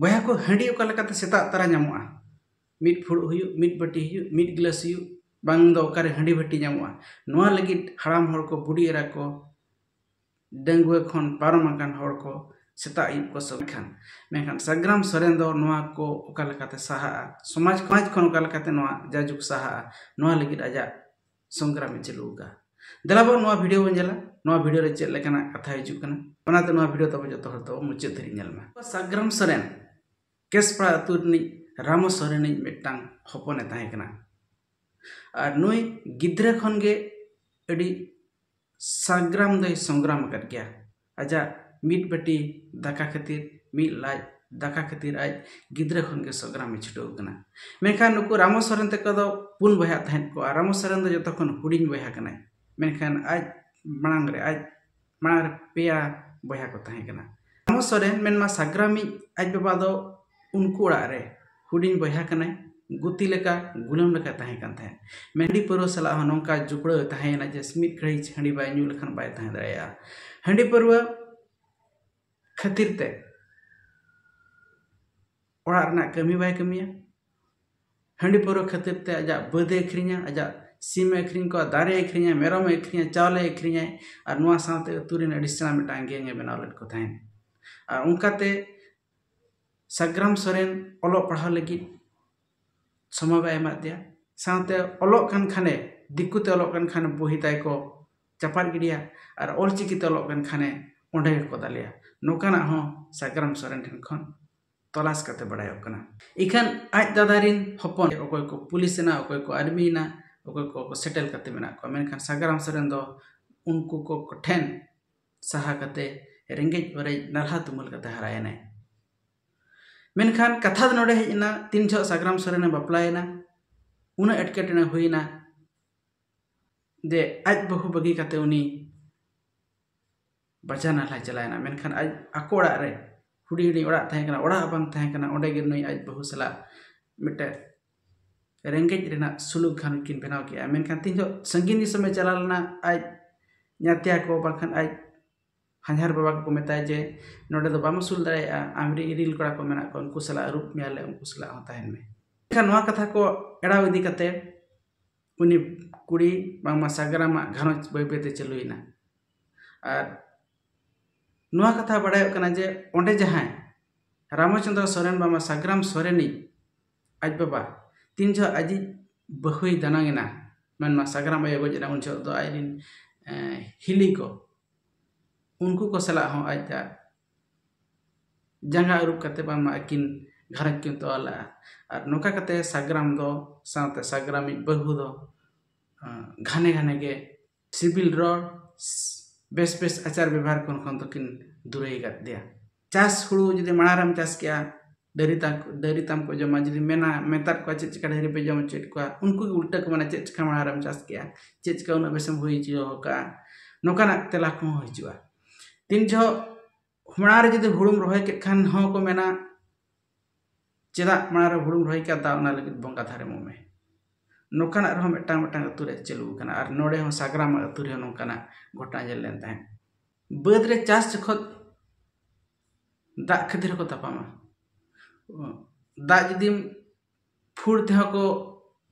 बया को हंडी ओकालेकाते सेता तारा नामोआ मिड फुड़ हुयु मिड बटी हुयु मिड गिलास हुयु बांग दो ओकारे हंडी बटी नामोआ नोआ लगित हराम हर को बुढ़ी एरा को डंगुए खन पारम आकान हर को सेता आयुब को सबखान मेखान साग्राम सोरेन दो नोआ को ओकालेकाते साहा समाज खन ओकालेकाते नोआ जाजुक साहा नोआ लगित आजा संग्राम चलुगा दलाबो नोआ वीडियो बंजला नोआ वीडियो रे चेक लेकाना कथा हिजुक कना ओनाते नोआ वीडियो तब जतो हर तो मुचे धरि नेलमा साग्राम सोरेन केसपड़ा अतु रिनिज रामो सोरेन मिट्टांग हपने ताहे कना और नुई गिद्रे खन गे अडी साग्राम दय संग्राम कर गया आजा मिट बटी दाका खातिर मिट लाज दाका खातिर आज गिद्रे खन गे संग्राम छुटो कना मेखान नुकु रामो सोरेन तक दो पुन बया ताहेन को रामो सोरेन दो जतो खन हुडिन बया कना मेखान आज मांग रे पेया बया को ताहे कना रामो सोरेन मेनमा साग्रामी आज बाबा दो उनको ओड़ा रे हुडिन बया कना गुती लेका गुलाम लेका ताहे कान थाहे मेंडी परो सला नोंका जुकड़ ताहेना जे स्मित खड़ी हंडी बाय न्यू लखन बाय ताहे दराया हंडी परवा खातिर ते ओड़ा रना कमी बाय कमिया हंडी परो खातिर ते आजा बदे अखरिया आजा सीम अखरिन को दारे अखरिया मेरम अखरिया चावले अखरिया और नोआ साथे अतुरिन अडिसना मिटांग गेंगे बनाव लट को थाहे और उनकाते साग्राम सोरेन ओलो पढ़ाव लगी समय बाय एमा दिया साथे ओलोक कान खाने दिकुते ओलोक कान खाने बोही ताय को चपार गिडिया और ऑलचिकीते ओलोक कान खाने ओंडे को दालिया नोकाना हो साग्राम सोरेन ठन खन तलाश करते बड़ायो कना इखान आज दादारिन हपन ओकोय को पुलिस ना ओकोय को आर्मी ना ओकोय को सेटल करते मेना को मेनखान साग्राम सोरेन दो उनको को ठेन सहा करते रेंगेज बरे नरहा तुमुल करते हरायने मेनखान कथा नोडे हेजना तीन छो साग्राम सोरेन बापलायना उना एटकेटने हुईना जे आज बहु बगी काते उनी बचाना ला चलायना मेनखान आज आको ओड़ा रे हुडी हुडी ओड़ा ताहे कना ओड़ा बांग ताहे कना ओंडे गे नई आज बहु सला मिटे रेंगेज रेना सुलुक खान किन बनाव किया मेनखान तीन छो संगीन समय चलालना आज न्यातिया को बाखान आज हांझार बाबा को मेताय जे नोडे दो बाम सुल दाया आमरी इरिल कड़ा को मेना को उनको सला रूप मेले उनको सला ताहेन में एखान नोआ कथा को एड़ाव इदी कते उनी कुड़ी बांगमा साग्रामा घानोज बय बयते चलुइना और नोआ कथा बड़ाय कना जे ओंडे जहां रामचंद्र सोरेन बामा साग्राम सोरेनी आज बाबा तीन छो आजी बहुई दानांगिना मनमा साग्राम आयो गजना उन छो दो आइरिन हिली को उनको को सला हो आज जंगा रूप करते बामा किन घरज किन तो आला और नोका करते साग्राम दो साथे साग्रामी बहु दो घाने घाने के सिविल रोड बेस बेस आचार व्यवहार खन तो किन दूरई गत दिया चास हुड़ू जदि माणाराम चास किया दरिताम को जमा जदि मेना मेतार को चेक चिका ढेरी पे जमा चेक को उनको उल्टा को माने चेक चिका माणाराम चास किया चेक चिका उना बेसम हुई जियो का नोकाना तेला को हिजुआ तीन छो माणारे जदि हुड़ुम रोहे के खान हो को मेना चेदा माणारे हुड़ुम रोहे का दा उना लगित बंगा थारे मोमे नोकाना रहो मेटांग मेटांग अतु रे चलु कना और नोडे हो साग्राम अतु रे नोकाना गोटा जेल लेन ताहे बद रे चास जखत दा खतिर को तपामा दा जदिम फुड़ते को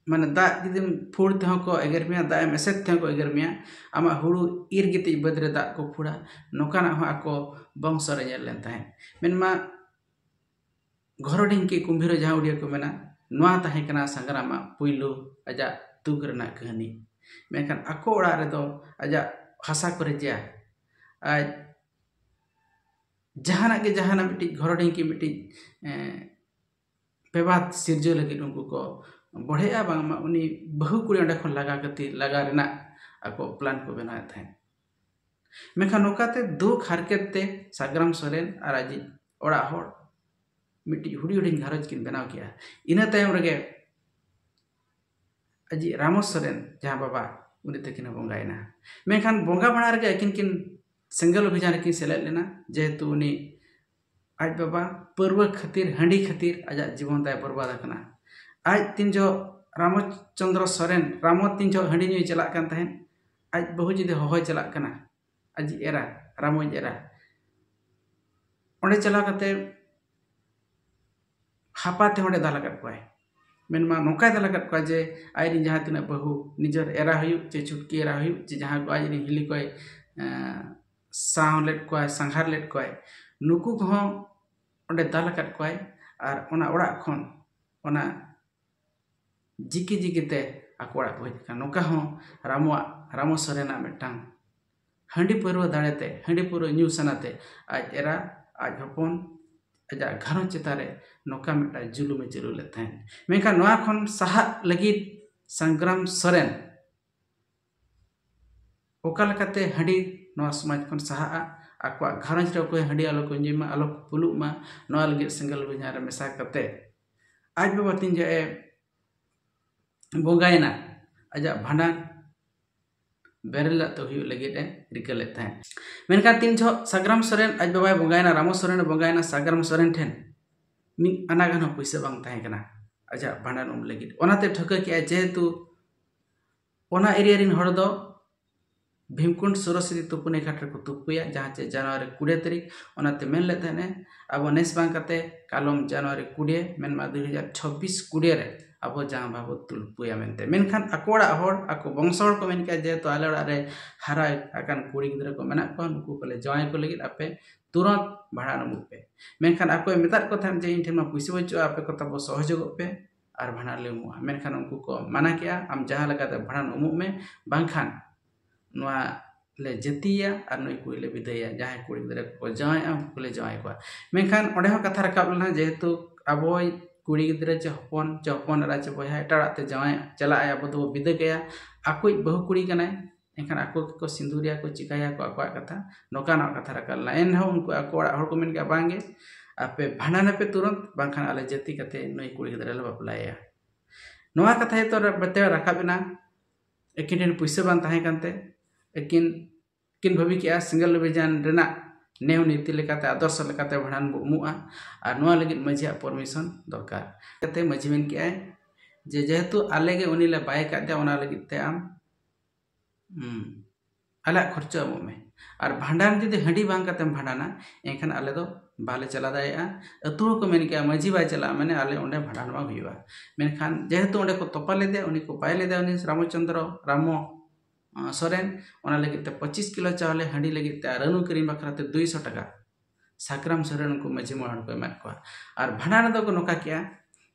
माने दा जदिम फुड़ते को एगरमिया दा मेसेज थे को एगरमिया आमा हुड़ू इर गिति बदरे दा को फुड़ा नोकाना हो आको बंश रे जेल लेन ताहे मेनमा घरोडिंग के कुंभीर जहां उडिया को मेना नोआ ताहे कना संग्रामा पुइलु आजा तुग रना कहानी मेखान आको ओड़ा रे दो आजा हासा करे जिया आज जहाना के जहाना मिट्टी घरोडिंग की मिट्टी पेबात सिरजो लगी उनको को बढ़ेया बांगमा उनी बहु कुड़ी अंडे खन लगा गति लगा रेना आको प्लान को बनाए थे मेखान नोकाते दुख हारकेत ते साग्राम सोरेन और आजी ओड़ा होड़ मिट्टी हुडी हुडी घरज किन बनाव किया इना तायम रगे अजी रामो सोरेन जहां बाबा उनी तकिन बंगायना मेखान बंगा बना रगे किन किन संगल अभियान की सेलेद लेना जेहेतु उनी आज बाबा पर्व खातिर हंडी खातिर आज जीवन ताय बर्बाद करना आज तीन जो रामचंद्र सोरेन रामो तीन जो हंडी न्यू चला कान तहन आज बहु जुदे होय चला कना आज एरा रामोज एरा ओंडे चला कते हापाते होंडे दाल आकाद कोय मेनमा नौका दाल आकाद कोय जे आइरी जहाँ तिना बहु निजर एरा हुयु चे छुटकी एरा हुयु चे जहाँ को आइरी हिली कोय साव लेट कोय संघार लेट कोय नुकु को ओंडे दाल आकाद कोय आर ओना ओड़ा खन ओना जिकी जिकीते आको ओड़ा को हज नौका रामो सोरेना मिटांग हंडी पुरवा दाड़ेते हंडी पुरवा न्यू सनाते आज एरा आज हपन आजा घरों चितारे नौका मिटा जुलुमे चलू ले तहन मेखा नोआ खन साहा लगिद संग्राम सोरेन ओका लकाते हंडी नोआ समाज खन साहा आको घरों रे को हंडी आलो को जिमा आलो पुलु मा नोआ लगिद सिंगल बिना रे मेसा कते आज बाबा तीन जे बोगायना आजा भांडान बेरल तो हुई लगे रिका लेते हैं मेनका तीन छो साग्राम सोरेन आज बाबा बोगायना रामो सोरेन बोगायना साग्राम सोरेन ठेन मी अनागान पैसा बांग ताहे कना आजा भांडान लगे ओनाते ठका के जेहेतु ओना एरिया रिन हड़ दो भीमकुंड सरस्वती तुपुने घाट रे को तुपुया जहाँ चे जनवरी 20 तारीख ओनाते मेन लेते हैं अब नेस बांग कते कालम जनवरी 20 मेनमा 2026 20 रे अब जहाँ बाबू तुलपुया मेनते मेनखान आकोड़ा हड़ आको बंशहड़ को मेन के जेहेतु आले ओड़ा रे हारा आकान कुड़ी गिद्रा को मेना को नुकु को ले जवाई को लगिद आपे तुरंत भाड़ा नमुक पे मेनखान आको मेतार को थान जे इन ठेन मा पुइसा बचो आपे को तब सहयोग पे आर भाड़ा ले उमुआ मेनखान उनको को माना किया हम जहाँ लगाते भाड़ा उमुक में बांखान नोआ ले जतिया और नई को ले विदया जहाँ कुड़ी गिद्रा को जवाई को ले जवाई को मेनखान ओडे हो कथा रकाब लना जेहेतु अबोय कुड़ी गिद्रा चे हपन चे बहा एटाड़ाते जवाई चला अब तो विदा गया आको बहु कुड़ी कनाय एनखान आको को सिंदूरिया को चिकाया को आको कथा नोकाना कथा रकालना एन हो उनको आको ओड़ा हड़ को मेन के बांगे आपे भांडाना पे तुरंत बांखान आले जति कते नई कुड़ी गिद्रा ले बापलाया नोआ कथा तो बते रखाबेना एकिन पैसा बान ताहे कानते किन भाभी के सिंगल बिजान रेना नेव नीति लेकाते आदर्श लेकाते भाड़ान उमुआ और नोआ लगिद मजिया परमिशन दरकार कते मजी मेन के जे जेहेतु आले गे उनी ले बाय का दे ओना लगिद ते आम आला खर्चा अमु में और भांडान जदि हंडी बांग कते भांडाना एनखान आले दो बाले चला दाया अतुर को मेन के मजी बाय चला माने आले ओंडे भांडान मा हुईवा मेनखान जेहेतु ओंडे को तोपा लेदे उनी को बाय लेदे उनी रामचंद्र रामो सोरेन ओना लगिते 25 किलो चावले हंडी लगिते रानू करीम बखराते 200 टका साग्राम सोरेन को मजी मोहन को एमा को और भांडान दो को नोका किया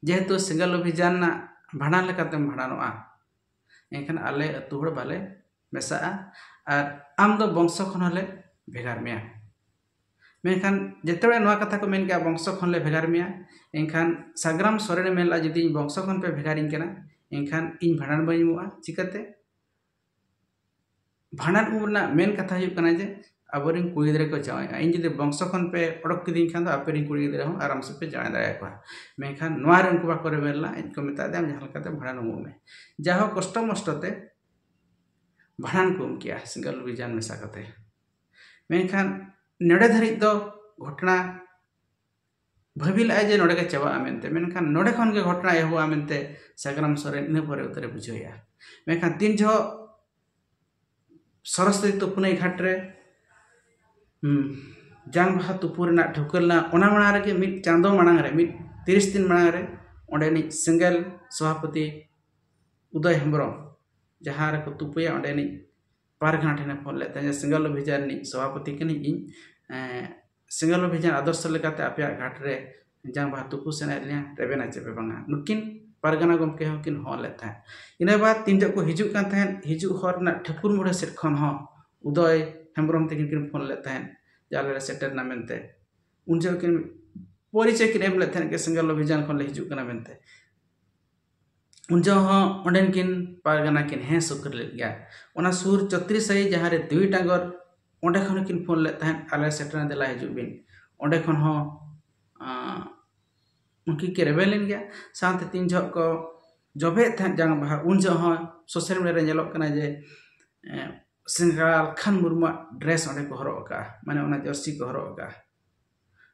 जेहेतु सिंगल अभियान ना भांडान लेकाते भांडानोआ एनखान आले अतुहड़ बाले मेसा और आम दो वंश खन हले भेगार मिया मेनखान जेतेबे नोआ कथा को मेन के वंश खन ले भेगार मिया एनखान साग्राम सोरेन मेनला जदि वंश खन पे भेगारिन केना एनखान इन भांडान बइमुआ चिकते भांडान उमरना मेन कथा हुई कना जे अबरिन कुड़ी गिद्रा को जावाया इन जदि वंश खन पे ओडक किदिन खान आपेरिन कुड़ी गिद्रा हो आराम से पे जाय दाया को मेनखान नोआ रे उनको बाको रेबेला इनको मेता दे हम जहां लकाते भांडान उमु में जाहो कष्ट मष्टते भांडान को उम किया सिंगल बिजान मेसा कते मेनखान नडे धरि दो घटना भाभी लाए जे नोडे के चाबा मेनते मेनखान नोडे खन के घटना एहुआ मेनते साग्राम सोरेन इन परे उतरे बुझोया मेनखान तीन जो सरस्वती तुपुनई घाट रे जांग बहा तुपुरना ठोकरना ओना मणा रे मिट चांदो मांग रे मिट 30 दिन मांग रे ओंडेनी सिंगल सभापति उदय हेम्ब्रम जहाँ रे को तुपुया ओंडेनी पारगना ठेने फोन लेते सिंगल अभियान नि सभापति कनी इन सिंगल अभियान आदर्श लेकाते आपया घाट रे जांग बहा तुपु सेना लिया रेबेना चेपे बांगा नुकिन पारगना गमके होकिन हो लेता है इना बाद तीन को हिजू कान तहन हिजू हर ना ठाकुर मुड़े सेट खन हो उदय हेम्ब्रम तकिन किन फोन लेता है जाले सेटर ना मेनते उन जो किन परिचय किन एम लेता है के सिंगल अभियान खन ले हिजू कना मेनते उन जो हो ओंडेन किन पारगना किन हे सुकर ले गया ओना सुर 34 सही जहां रे दुई टांगर ओंडे खन किन फोन लेता है आले सेटर ना देला हिजू बिन ओंडे खन हो उनकी के रेबेलिन गया साथ तीन झक को जबे जांग बहा उन जो हो सोशल मीडिया रे नेलोक कना जे सिंगाल खान मुर्मू ड्रेस ओंडे को हरो का माने ओना जर्सी को हरो का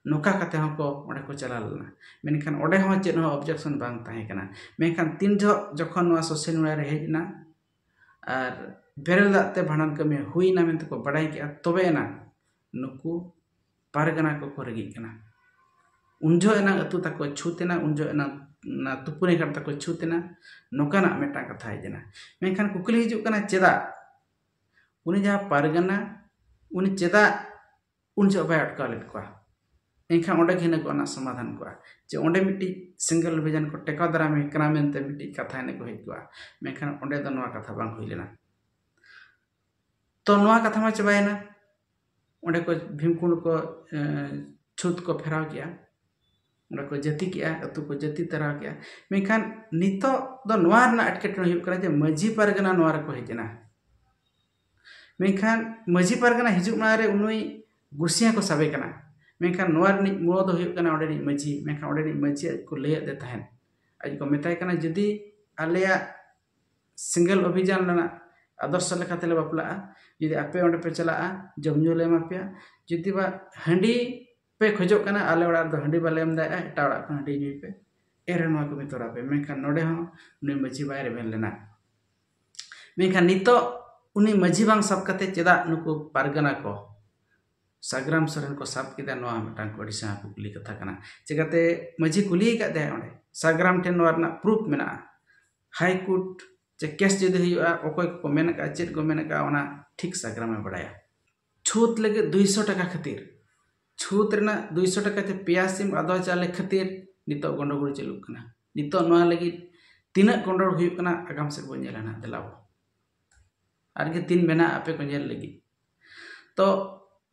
नोका कते हो को ओंडे को चला लना मेनखान ओंडे हो चेन हो ऑब्जेक्शन बांग ताहे कना मेनखान तीन झक जखन नोआ सोशल मीडिया रे हेजना और बेरल दाते भांडान कमी हुईना मेनते को बड़ाई के तबे ना नुकु पारगना को रगी कना unjo enang atu tako chutena unjo enang na tupune kar tako chutena nokana metang katha hejena menkan kukuli hijuk kana cheda uni jaha pargana uni cheda unjo bai atkal led kwa enkan onde khina ko na samadhan kwa je onde miti single vision ko teka darame kana mente miti katha ne ko hejua menkan onde do noa katha bang huilena to noa katha ma chabaina onde ko bhimkund ko छूत को फेराव किया उन्हें को जति किया अतु को जति तराव किया मेखान नितो दो नवार ना अटकेटन हुई करा जे मजी परगना नवार को हेजना मेखान मजी परगना हिजुक मारे उनुई गुसिया को साबे कना मेखान नवार नि मुरो दो हुई कना ओडे नि मजी मेखान ओडे नि मजी को ले दे तहन आज को मेताय कना जदी आलेया सिंगल अभियान लना आदर्श लेखाते बापला जदी आपे ओडे पे चला जमजो ले मापिया जदी बा हंडी पे खोजोक कना आले ओड़ा दो हंडी बाले एम दाए एटा ओड़ा को हंडी नी पे एरे नोआ को मितोरा पे मेखान नोडे हो उनी मजी बाय रे लेना मेखान नितो उनी मजी बांग सब कते चेदा नुको पारगना को साग्राम सरन को सब किदा नोआ मटांग को डिसा कुली कथा कना चिकाते मजी कुली का दे ओडे साग्राम टेन नोआ ना प्रूफ मेना हाई कोर्ट जे केस जदि हुआ ओकोय को मेन का चेत को मेन का ओना ठीक साग्राम में बड़ाया छूत लगे 200 टका खातिर छूत रेना 200 टका ते पियासिम आदो चाले खातिर नितो गंडगोल चलु कना नितो नोआ लगी तीना गंडगोल हुई कना आगाम से बो नेलाना देलाबो आरगे तीन मेना आपे को नेल लगी तो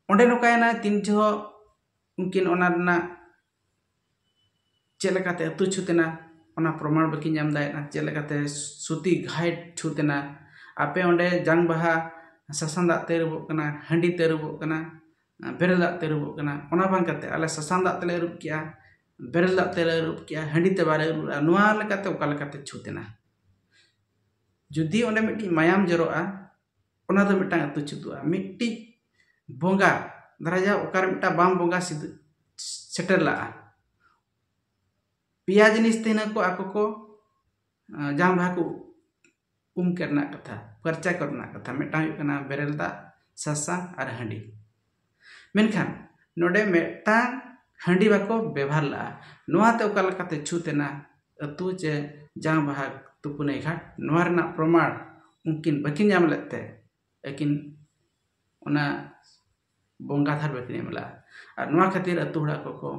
ओंडे नोकायना तीन जो उनकिन ओना ना चेलकाते अतु छुतेना ओना प्रमाण बकी नाम दायना चेलकाते सुती घाइट छुतेना आपे ओंडे जांग बहा ससंदा तेरबो कना हंडी तेरबो कना बेरल दाग तेरबो कना ओना बांग कते आले ससंदा तेले रुप किया बेरल दाग तेले रुप किया हंडी ते बारे नोआ लकाते ओका लकाते छुतेना जुदी ओंडे मिट्टी मायाम जरोआ ओना दो मिटांग अतु छुतुआ मिट्टी बोंगा दराजा ओकार मिटा बाम बोंगा सिद सेटरला पिया जिनिस तेना को आको को जांग बहा को करना कथा पर्चा करना कथा मेटा कना बेरल दा ससा और हंडी मेनखान नोडे मेटा हंडी बाको व्यवहार ला नोआते ओका लकाते छुतेना अतु जे जांग बहा तुपुने घाट नोआरना प्रमाण उनकिन बकिन जाम लेते लेकिन ओना बोंगा थार बकिन मला और नोआ खातिर अतु हड़ा को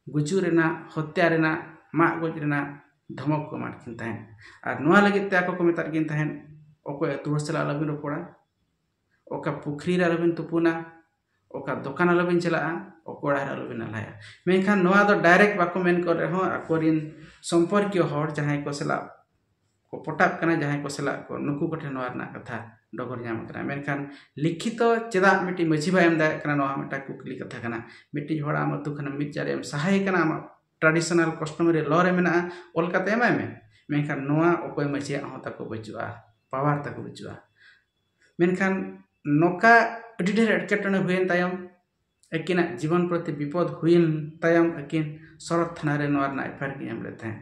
गुजु रेना हत्या रेना मा गोज रेना धमक को मारकिन तहन और नोआ लगित ते आको को मेतार किन तहन ओको अतु हसला लबिन रोपड़ा ओका पुखरी रा लबिन तुपुना ओका दुकान लबिन चला ओकोड़ा रा लबिन लाया मेनखान नोआ दो डायरेक्ट बाको मेन कर रहो अकोरिन संपर्किय हर जहां को सला को पटाप कना जहां को सला को नुकु कोठे नोआ ना कथा डगर नाम कना मेनखान लिखित चेदा मिटी मजी बायम दा कना नोआ मटा कुकली कथा कना मिटी होड़ा मतु खना मिट चारेम सहाय कना ट्रेडिशनल कस्टमरी लॉ रे मेना ओल काते एमाय में मेनखान नोआ ओकोय मजी हो ताको बचुआ पावर ताको बचुआ मेनखान नोका अडी ढेर अटकेटने हुएन तायम एकिना जीवन प्रति विपद हुएन तायम एकिन शरत थाना रे नोआ ना एफआईआर की एम लेते हैं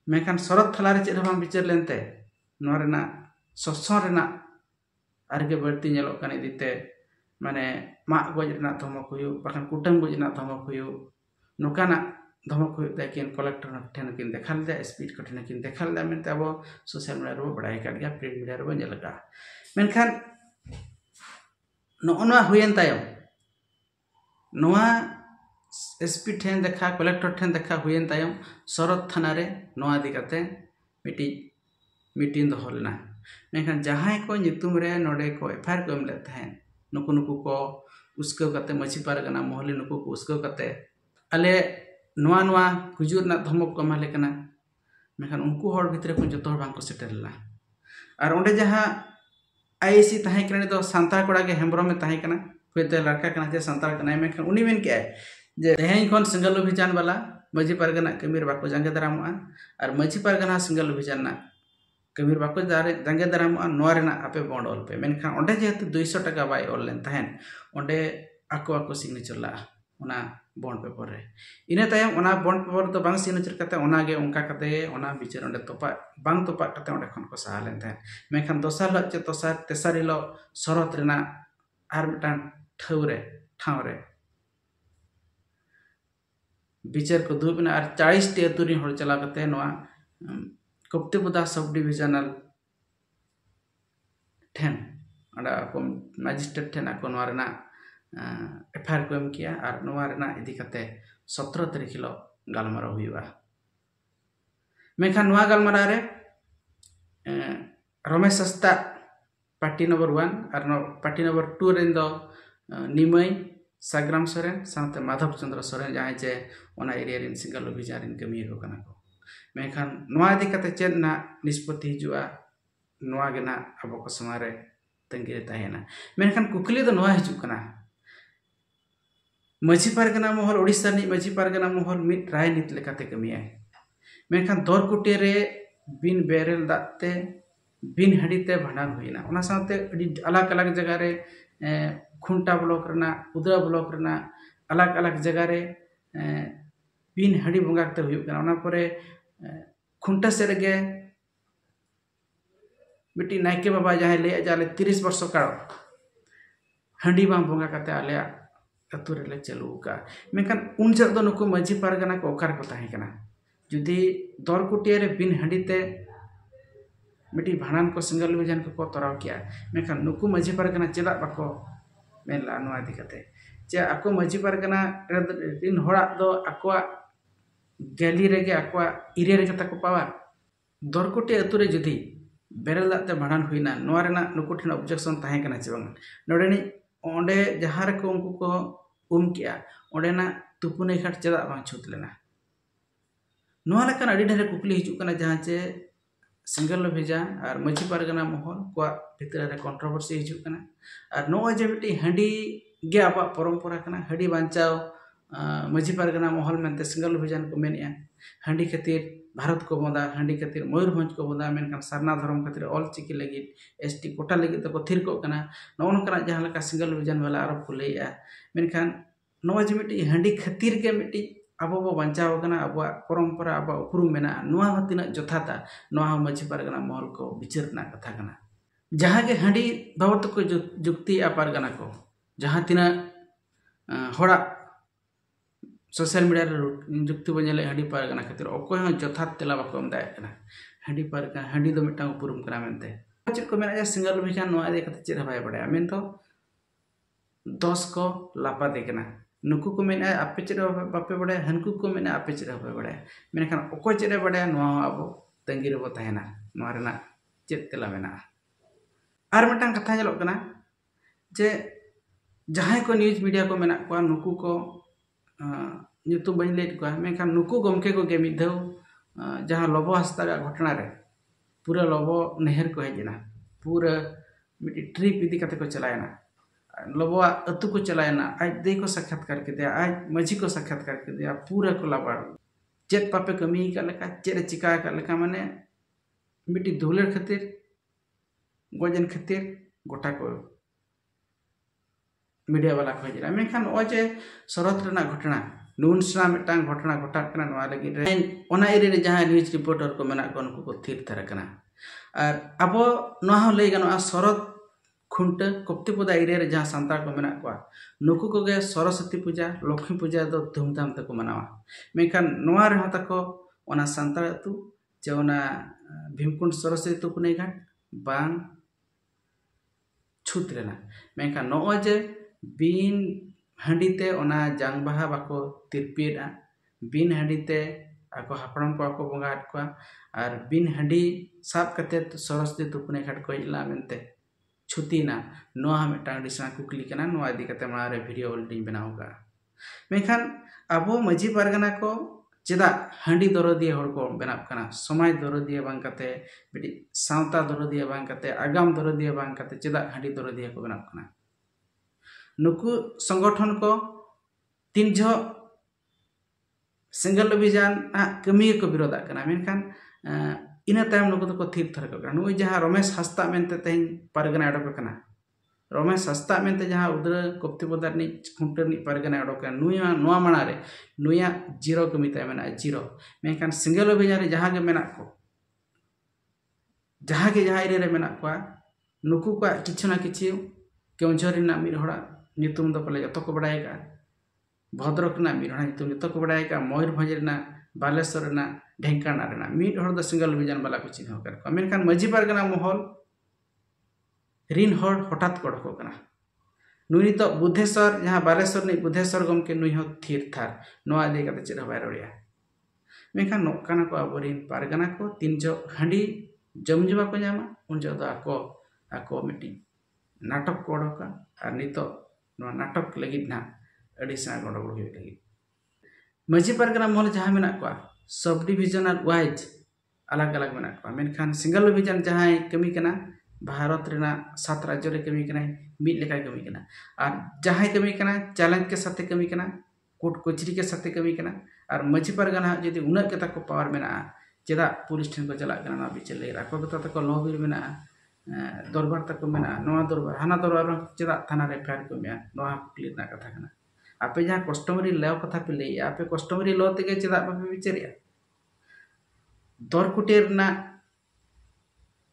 मेनखान शरत थाना रे चेद बांग विचार लेनते नोआ रेना ससो रेना आरगे बर्ती नेलो कने दिते माने मा गोज रेना धमक हुयो बाखान कुटम गोज रेना धमक हुयो नोकाना धमक हुयो ताकिन कलेक्टर ठेन किन देखाल दे स्पीड को ठेन किन देखाल दे मेनते अब सोशल मीडिया रो बड़ाई काट गया प्रिंट मीडिया रो नेलका मेनखान नोआ हुएन तायम नोआ एसपी ठेन देखा कलेक्टर ठेन देखा हुएन तायम शरत थाना रे नोआ दिकाते मीटिंग दो लेना मेनखान जहां को नितुम रे नोडे को एफआईआर को एमले तहन नुकु नुकु को उसको कते मछी पारगना मोहले नुकु को उसको कते आले नोआ नोआ गुजुर ना धमक को माले कना मेनखान उनको हर भितरे को जतो बांग को सेटलला और ओंडे जहां आईसी ताहे कने दो सांतार कोड़ा के हेम्ब्रो में ताहे कना होते लड़का कना जे सांतार कना मेनखान उनी मेन के जे तेहें कोन सिंगल अभियान वाला मजी पारगना कमीर बाको जांगे दरामआ और मजी पारगना सिंगल अभियान ना कमीर बाको जांगे दरामआ नोआ रेना आपे बॉन्ड ऑल पे मेनखान ओंडे जेहेतु 200 टका बाय ऑल लेन तहन ओंडे आको सिग्नेचर ला ओना बॉन्ड पेपर रे इने तायम ओना बॉन्ड पेपर तो बांग सिग्नेचर कते ओना गे ओंका कते ओना बिचार ओंडे तोपा बांग तोपा कते ओंडे खन को सहा लेन तहन मेनखान दोसार लो चे तेसारी लो शरत रेना आर मिटान ठाव रे विचार को दुबना और 40 टी अतुरी हर चला कते नोआ कप्तिपुदा सब डिविजनल ठेन अड़ा को मजिस्ट्रेट ठेन को नोआ रेना एफआईआर को एम किया और नोआ रेना इदी कते 17 तारीख हिलो गालमाराव हुआ मेखान नोआ गालमाराव रे रमेश हंसदा पार्टी नंबर 1 और पार्टी नंबर 2 रेन दो निमय साग्राम सोरेन साथे माधव चंद्र सोरेन जहाँ चे ओना एरिया रिन सिंगल अभियान रिन कमी को कना को मेखान नोआ इदी कते चेद ना निष्पत्ति हिजुआ नोआ गे ना अब को समारे तंगी ताहेना मेखान कुकली दो नोआ हिजु कना माझी पारगना महल ओडिशा नि माझी पारगना महल मिट राजनीति लेकाते कमियाय मेखान दरकुटी रे बिन बेरेल दाते बिन हडीते भांडान हुईना ओना साथे अलग अलग जगह रे खुंटा ब्लॉक रना उदरा ब्लॉक रना अलग अलग जगह रे बिन हडी बंगाते हुई कना ओना परे खुंटा से रगे मिट्टी नायके बाबा जहाँ ले जाले 30 वर्ष काल हंडी बाम बंगा काते आले अतु रे चलू का मेखान उन जग दो नुको माझी पारगना को ओकार को ताहे कना जुदी दरकुटिया रे बिन हंडीते मिट्टी भांडान को सिंगल अभियान को तोराव किया मेखान नुकु माझी पारगना चेदा बाको मेनला नोआ इदी कते जे आको माझी पारगना रिन होड़ा दो आकोआ गैली रेगे आकोआ इरे रेगे ताको पावा दरकुटिया अतु रे जुदी बेरल दाते भांडान हुईना नोआ रेना नुकु ठेन ऑब्जेक्शन ताहे कना चे बांग नोडेनी ओंडे जहां रे को उनको को किया ओंडेना तुपुने घाट चेदा बांग छुत लेना नोआ लेकान अडी ढेर कुकली हिजु कना जहां चे सिंगल अभियान और माझी पारगना महल को भितर रे कंट्रोवर्सी हिजु कना और नोआ जे मिट्टी हंडी गे अब परंपरा कना हंडी बांचाओ माझी पारगना महल मेनते सिंगल अभियान को मेनिया हंडी खातिर भारत को बंदा हंडी खातिर मयूरभंज को बंदा मेनकान सारना धर्म खातिर ऑल चिकी लगी एसटी कोटा लगी तो थिर को कना नौ नकना जहां लका सिंगल अभियान वाला आरोप को लैया मेनकान नोआ जे मिट्टी हंडी खातिर के मिट्टी अब बो बंचाव कना अब परंपरा अब उपरुम मेना नोआ हतिना जथाता नोआ माझी पारगना महल को विचारना कथा कना जहां के हंडी बाबत को जुक्ति आ पारगना को जहां तिना होड़ा सोशल मीडिया रे जुक्ति बनेले हंडी पारगना खातिर अकोय हो जथात तेला बाको एम दाय कना हंडी पारगना हंडी दो मिटा उपरुम कना मेनते चेद को मेना सिंगल अभियान नोआ दे कते चेद बाय बडा मेन तो 10 को लापा दे कना नुकु को मेना आपे चेद बापे बडा हनकु को मेना आपे चेद बापे बडा मेनखान अकोय चेद बडा नोआ अब तंगी रे बो ताहेना नोआ रेना चेद तेला मेना आर मिटांग कथा जलो कना जे जहां को न्यूज मीडिया को मेना को नुकु को ᱧᱩᱛᱩᱢ ᱵᱟᱹᱧ ᱞᱟᱹᱭ ᱠᱚᱣᱟ ᱢᱮᱱᱠᱷᱟन ᱱᱩᱠᱩ ᱜᱚᱢᱠᱮ ᱠᱚᱜᱮ ᱢᱤᱫ ᱫᱷᱟᱣ ᱡᱟᱦᱟᱸ ᱞᱚᱵᱚ ᱦᱟᱸᱥᱫᱟᱜ ᱜᱷᱚᱴᱚᱱᱟ ᱨᱮ पूरा लबो नहर को हेजना पूरा मिट्टी ट्रिप इदी कते को चलायना लबोआ अतु को चलायना आज दे को साक्षात्कार के दिया आज मजी को साक्षात्कार के दिया पूरा को लाबाड़ चेत पापे कमी का लेका चेत चिका का लेका माने मिट्टी धुलेर खातिर गोजन खातिर गोटा को मीडिया वाला को हेजना मेखान ओजे शरत रेना घटना नुनसना मिटांग घटना घटा कना नवा लगी रे ओना एरिया रे जहां न्यूज रिपोर्टर को मेना को उनको को थिर थर कना और अबो नहा लई गनो शरद खुंट कप्तिपुदा एरिया रे जहां सांतार को मेना को नुकु को गे सरस्वती पूजा लक्ष्मी पूजा दो धूमधाम तक मनावा मेखान नवा रे हता को ओना सांतार तु जे ओना भीमकुंड सरस्वती तुपुने घाट बांग छुत रेना मेखान नो जे बिन हंडीते ओना जांग बाहा बाको तिरपीरा बिन हंडीते आको हापड़म को आको बंगा हट को और बिन हंडी साब कते सरस्वती तुपने घाट को इला मेनते छुतीना नोआ मिटांग दिसना कुकली कना नोआ इदी कते मारे वीडियो होल्डिंग बनाऊगा मेखान अबो माझी पारगना को चेदा हंडी दरदिया हड़ को बनाव कना समाज दरदिया बांग कते बिटी सावता दरदिया बांग कते आगाम दरदिया बांग कते चेदा हंडी दरदिया को बनाव कना नुकु संगठन को तीन झो सिंगल अभियान कमी को विरोधा करना मेनखान इना तायम नुकु तो थिर थर करना नुई जहां रमेश हंसदा मेनते तेन पारगना अडक करना रमेश हंसदा मेनते जहां उदर कप्तिपुदा नि खुंटनी पारगना अडक करना नुई नोआ माना रे नुया जीरो कमी ताय मेना जीरो मेनखान सिंगल अभियान रे जहां के मेना को जहां एरिया रे मेना को नुकु को किछु ना किछु केउझर रिना मिर होड़ा नितुम दो पले जतो को बडाय का भद्रक मिड हर जो को बड़ा मयूरभंज बालेश्वर ढेंकाना मिड हर सिंगल अभियान वाला को चिन्ह कर मेनखान माझी पारगाना महल रिन हर हठात को उडकोकना नुई नित बुद्धेश्वर जहाँ बालेश्वर बुद्धेश्वर गमके नुई हो थीर थार नोआ इदी कते चेद बाय रोड़िया मेनखान नोकाना को आबोरिन पारगाना को तीन जो हांडी जम जमा को नामा उन जो आको आको मिटी नाटक को उडोका और नित नाटक लगी ना अड़ी सेना गंडगोल हुई लगी माझी पारगाना महल जहाँ मेना को सब डिविजनल वाइज अलग अलग मेना को मेनखान सिंगल डिविजन जहाँ कमी कना भारत रेना 7 राज्य रे कमी कना मिड लेका कमी कना और जहाँ कमी कना चैलेंज के साथ कमी कना कोर्ट कचरी के साथ कमी कना और माझी पारगाना जदि उना के ताको पावर मेना चेदा पुलिस ठेन को चला कना विचार ले राको बता तक लॉबी मेना दरबार तक मेना नवा दरबार हाना दरबार चेदा थाना रे फेर को मेया नवा क्लियर ना कथा कना आपे जहाँ कस्टमरी लॉ कथा पे लैया आपे कस्टमरी लॉ तेगे चेदा बापे विचारिया दरकुटेर ना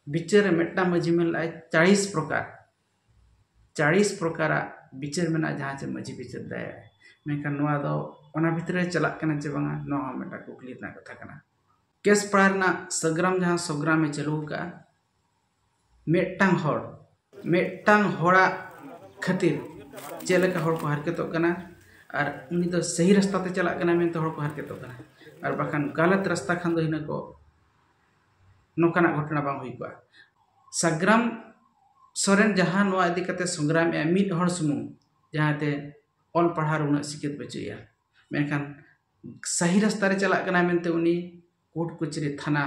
विचार मेटा माझी में 40 प्रकार विचार में जहाँ से माझी विचार दाया मेनखान नवा दो ओना भितर चला कना चे बांगा नवा मेटा कुकली ना कथा कना केस पड़ा ना सग्राम जहाँ सग्राम में चालू का मेटांग होड़ा खातिर चेलेका हर को हरकतों कना और उनी तो सही रास्ता ते चला कना मेनते हर को हरकतों कना और बाखान गलत रास्ता खान दो हिना को नौकाना घटना बांग हुई को सग्राम सोरेन जहाँ नवा इदी कते संग्राम ए मिड हर सुमुंग जहाँ ते ऑल पढ़ार उना सिकित बचुया मेनखान सही रास्ता रे चला कना मेनते उनी कोर्ट कचरी थाना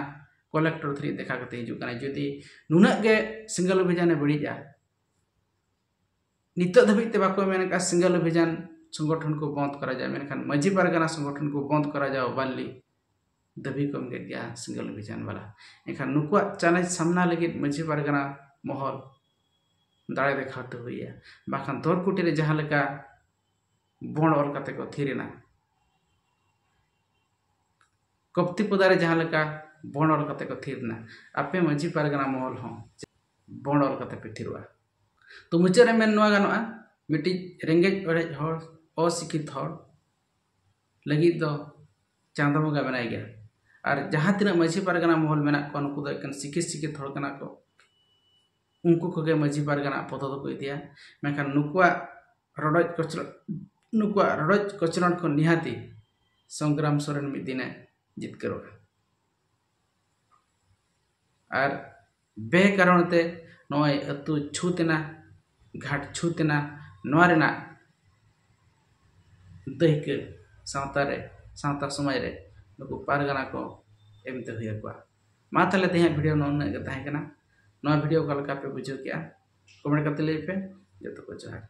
कलेक्टर थ्री देखा करते हिजू कना जदि नुना गे सिंगल अभियान बड़ीजा नितो धबिते बाको मेनका सिंगल अभियान संगठन को बंद करा जाए मेनखान माझी पारगाना संगठन को बंद करा जाओ बाली दबी कम गया सिंगल अभियान वाला एखान नुकुआ चैलेंज सामना लगे माझी पारगाना महल दाड़े देखाते हुई बाखान दरकुटी रे जहाँ लेका बण ऑल कते को थीरेना कप्तिपदा रे जहाँ लेका बण ऑल कते को थीरना आपे माझी पारगाना महल हों बण ऑल कते पे थीरुआ तो मुचारे मेन नवा गानोआ मिटी रेंगेज अड़ेज हर अशिक्षित हर लगी दो चांदा बंगा बनाई गया और जहाँ तीन माझी पारगाना महल मेना को उनको दो एकन शिक्षित हर कना को उनको को माझी पारगाना पद दो को इदिया मेखान नुकुआ रडज कचरण को निहाती संग्राम सोरेन मिद दिने जितकरोगा और बे कारण ते नय अतु छूतना घाट छूतना नोरेना दैक सावता समय रे नुकु पारगाना को एमते हुई को मा ताले तेहा वीडियो नोन गे ताहे कना नोआ वीडियो का लका पे बुझो किया कमेंट करते ले पे जतो को जोहार।